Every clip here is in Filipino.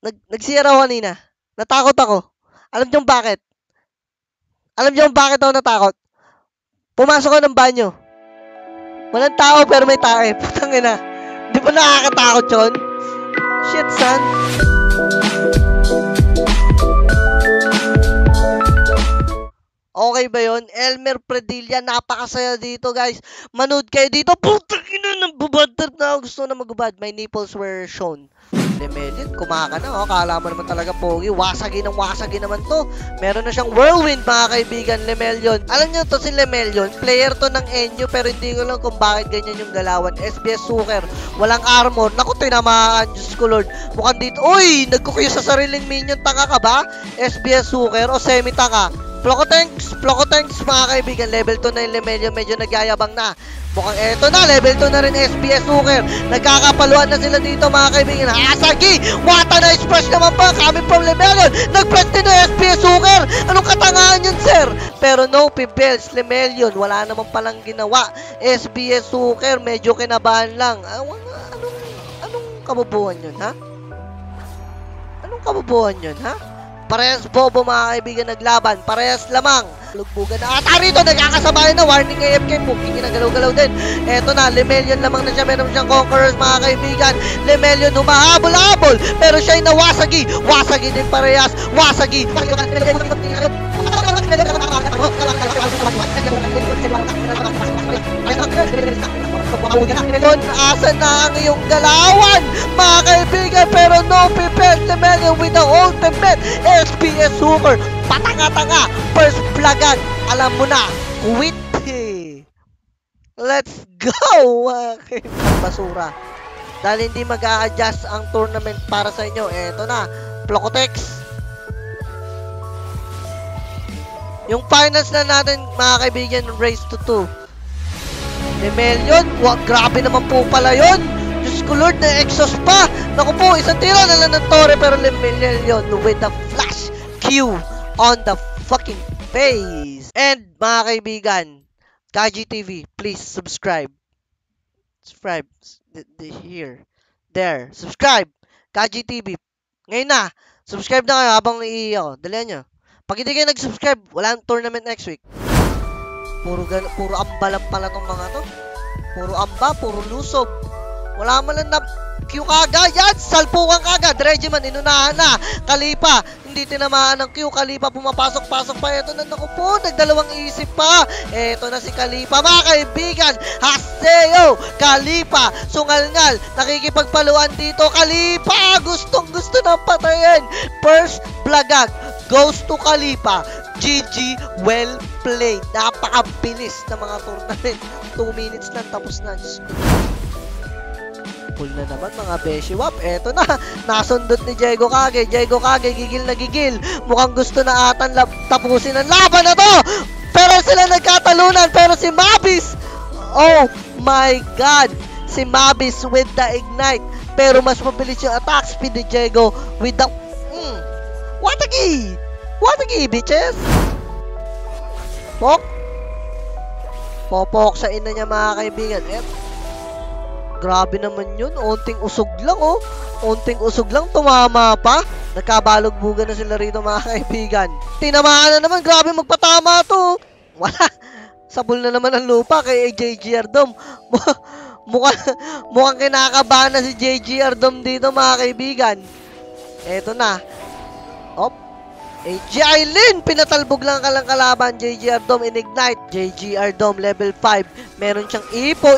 Nag-CR ako kanina. Natakot ako. Alam niyo bakit? Alam niyo bakit ako natakot? Pumasok ako ng banyo. Walang tao pero may tae. Putang ina. Di ba nakakatakot yun? Shit, son. Okay ba yun? Elmer Predilla, napakasaya dito, guys. Manood kayo dito. Putang ina, nabubad trip na ako. Gusto na magubad. My nipples were shown. Lemelin, kumaka na. Oh. Kala mo naman talaga pogi. Wasagi naman to. Meron na siyang whirlwind, mga kaibigan. Lemelion. Alam niyo to si Lemelion. Player to ng Enyo, pero hindi ko lang kung bakit ganyan yung galawan. SBS Suker. Walang armor. Naku, tinamaan. Diyos ko Lord. Mukhang dito. Uy! Nagkukuyo sa sariling minion. Taka ka ba? SBS Suker o semi-taka? Plocotanks, mga kaibigan, level 2 na yung Lemelion, medyo nagyayabang na. Mukhang eto na, level 2 na rin SBS Suker. Nagkakapaluan na sila dito, mga kaibigan. Asagi! Wata na express naman pa, coming from Lemelion. Nag-press din na SBS Suker. Anong katangahan yun, sir? Pero no, Pibels, Lemelion, wala naman palang ginawa. SBS Suker, medyo kinabahan lang. Anong kabubuhan yun, ha? Anong kabubuhan yun, ha? Parehas bobo, mga kaibigan, naglaban. Parehas lamang. Lugbugan na. At rito, nagkakasabayan na. Warning AFK. Puking ginagalaw-galaw din. Eto na, Lemelion lamang na siya. Meron siyang conquerors, mga kaibigan. Lemelion humahabol-habol. Pero siya'y nawasagi. Wasagi din parehas. Wasagi. Asan na ang iyong galawan, mga kaibigan, pero no prepare Lemelion with the ultimate SBS Suker. Patanga-tanga, first flagan, alam mo na, quit. Let's go, mga kaibigan. Basura. Dahil hindi mag-a-adjust ang tournament para sa inyo, eto na, Plocotex. Yung finals na natin, mga kaibigan, race to 2. Lemelion, grabe naman po pala yun. Diyos ko Lord, na-exhaust pa. Naku po, isang tiro na lang ng Torre, pero Lemelion with the flash Q on the fucking face. And mga kaibigan, Kaji TV, please subscribe. Subscribe. Here. There. Subscribe. Kaji TV. Ngayon na. Subscribe na kayo habang iiyaw. Dalihan nyo. Pag hindi kayo nag-subscribe, wala ang tournament next week. Puro amba lang pala tong mga to. Puro amba, puro lusob. Wala man lang na Q kagad. Yan, salpukan kagad. Regiman, inunahan na. Kalipa, hindi tinamaan ng Q. Kalipa, pumapasok-pasok pa. Ito na, naku po, nagdalawang isip pa. Ito na si Kalipa, mga kaibigan. Haseo, Kalipa, sungal-ngal. Nakikipagpaluan dito. Kalipa, gustong-gusto ng patayin. First, Blagag. Goes to Kalipa. GG, well played. Napakabilis na mga tournament. 2 minutes lang, tapos na. Full na naman, mga Beshiwap. Eto na, nasundot ni Diego Kage. Diego Kage, gigil na gigil. Mukhang gusto na atan tapusin ang laban na to. Pero sila nagkatalunan. Pero si Mabis, oh my God. Si Mabis with the ignite. Pero mas mabilis yung attack speed ni Diego with the... Watagi! Watagi, bitches! Pok! Popok sa ina niya, mga kaibigan. Grabe naman yun. Onting usog lang, oh. Onting usog lang, tumama pa. Nagkabalog-bugan na sila rito, mga kaibigan. Tinamaan na naman. Grabe magpatama to. Wala. Sabol na naman ang lupa kay JG Ardom. Mukhang kinakabahan na si JG Ardom dito, mga kaibigan. Eto na. Op. AJ Lin, pinatalbog lang kalang kalaban. JG Ardom in-ignite. JG Ardom level 5. Meron siyang ipo.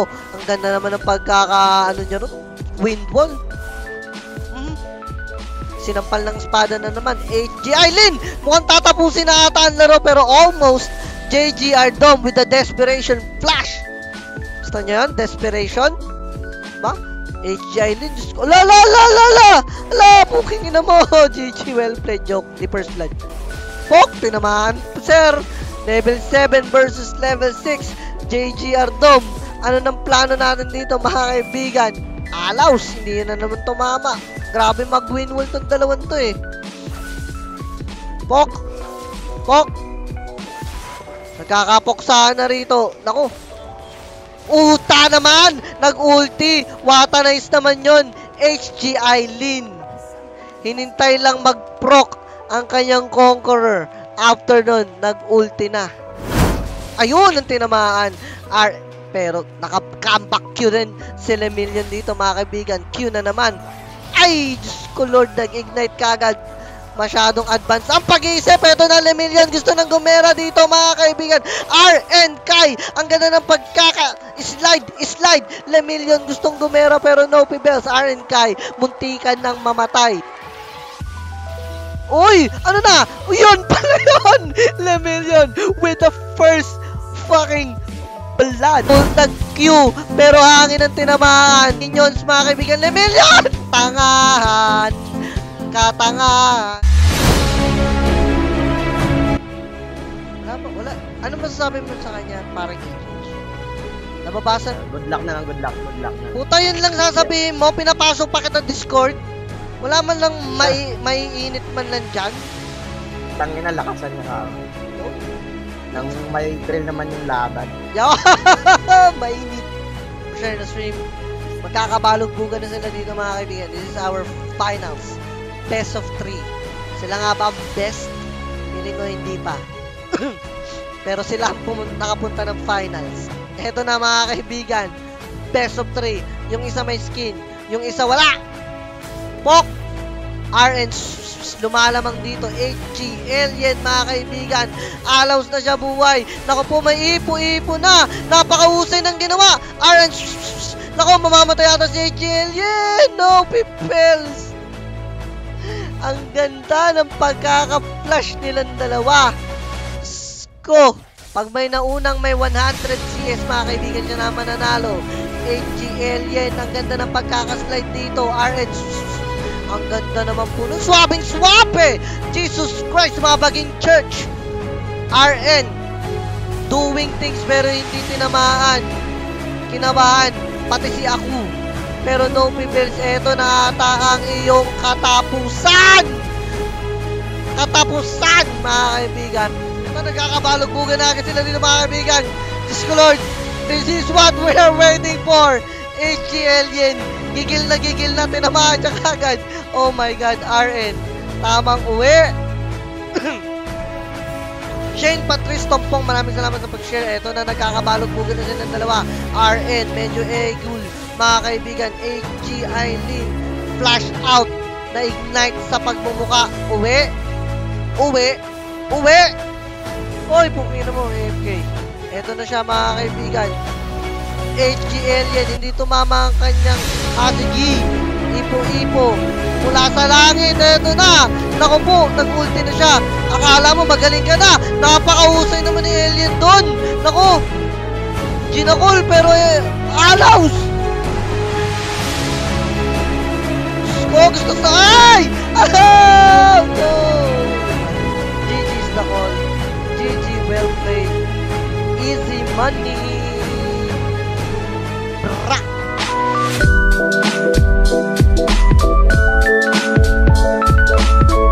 Ang ganda naman ng pagkaka-ano niya ron. Wind wall. Sinampal ng espada na naman. AJ Lin, mukhang tatapusin na ata ang laro, pero almost. JG Ardom with the desperation flash. Gusto niyo yan? Desperation? Ba? AJ Lin, Diyos ko. La! Puking ina mo. GG, well played. Joke. The first blood. Pok, tinamaan. Sir, level 7 versus level 6. JG Ardom. Ano ng plano natin dito, mga kaibigan? Alaus, hindi na naman tumama. Grabe mag-win wall tong dalawan to eh. Pok. Nagkakapoksahan na rito. Naku. Uta naman! Nag-ulti! Wata nice naman yun! HGI Lin! Hinintay lang mag-proc ang kanyang Conqueror. After nun, nag-ulti na. Ayun ang tinamaan. Pero naka-comeback Q rin si Lemillion dito mga kaibigan. Q na naman. Ay, Diyos ko Lord, nag-ignite kagad. Masyadong advance ang pag-iisip. Ito na Lemillion. Gusto nang gumera dito mga kaibigan. RN Kai. Ang ganda ng slide. Lemillion gustong gumera pero no Pibels. RN Kai. Muntikan ng mamatay. Uy! Ano na? Yun pala yun! Lemillion with the first fucking blood. Ultag Q. Pero hangin ang tinamaan. Minions mga kaibigan. Lemillion! Tangahan. Katangahan. Wala. Ano masasabi mo sa kanya? Parang nababasa? Good luck na lang, good luck na. Puta, yun lang sasabihin mo. Pinapasok pa kita Discord. Wala man lang maiinit man lang dyan. Tangina, lakasan niya ka. Nang may thrill naman yung laban. Mainit. Share na stream. Magkakabalog-bugan na sila dito mga kaibigan. This is our finals. Best of 3. Sila nga ba ang best? Feeling ko hindi pa. Pero sila ang nakapunta ng finals. Eto na mga kaibigan. Best of 3. Yung isa may skin. Yung isa wala. Pok! RN lumalamang dito. HG Alien mga kaibigan. Alaws na siya buhay. Naku po, may ipo-ipo na. Napakahusay ng ginawa. RN naku, mamamatay ata si HG Alien. No, Pipels. Ang ganda ng pagkaka-flash nilang dalawa. Sko! Pag may naunang may 100 CS mga kaibigan, siya na mananalo. HG Alien, ang ganda ng pagkakaslide dito. RN, ang ganda naman po nun. Swabing-swabe! Jesus Christ, mga baging church. RN, doing things pero hindi tinamaan. Kinabahan, pati si Aku. Pero no Pibels, eto na ata ang iyong katapusan! Katapusan, mga kaibigan. Ito, nagkakabalog-bugan na agad sila dito, mga kaibigan. Diyos ko Lord, this is what we are waiting for. HG Alien, gigil na tinamaan siya kagad. Oh my God, RN, tamang uwi. Shane Patrice Tompong, maraming salamat sa pag-share. Ito na, nagkakabalog-bugan na silang dalawa. RN, medyo egul. Mga kaibigan, HG Aileen, flash out, na-ignite sa pagmumuka. Uwi. Oy, pumina mo, AFK. Eto na siya mga kaibigan. HG Alien, hindi tumama ang kanyang asigi. Ipo-ipo. Mula sa langit, eto na. Naku po, nag-ulti na siya. Akala mo magaling ka na. Napakahusay naman ni Alien doon. Naku, ginakol pero alaws. Gusto sa ay! Oh, no! GG's the call. GG, well played. Easy money. Brak!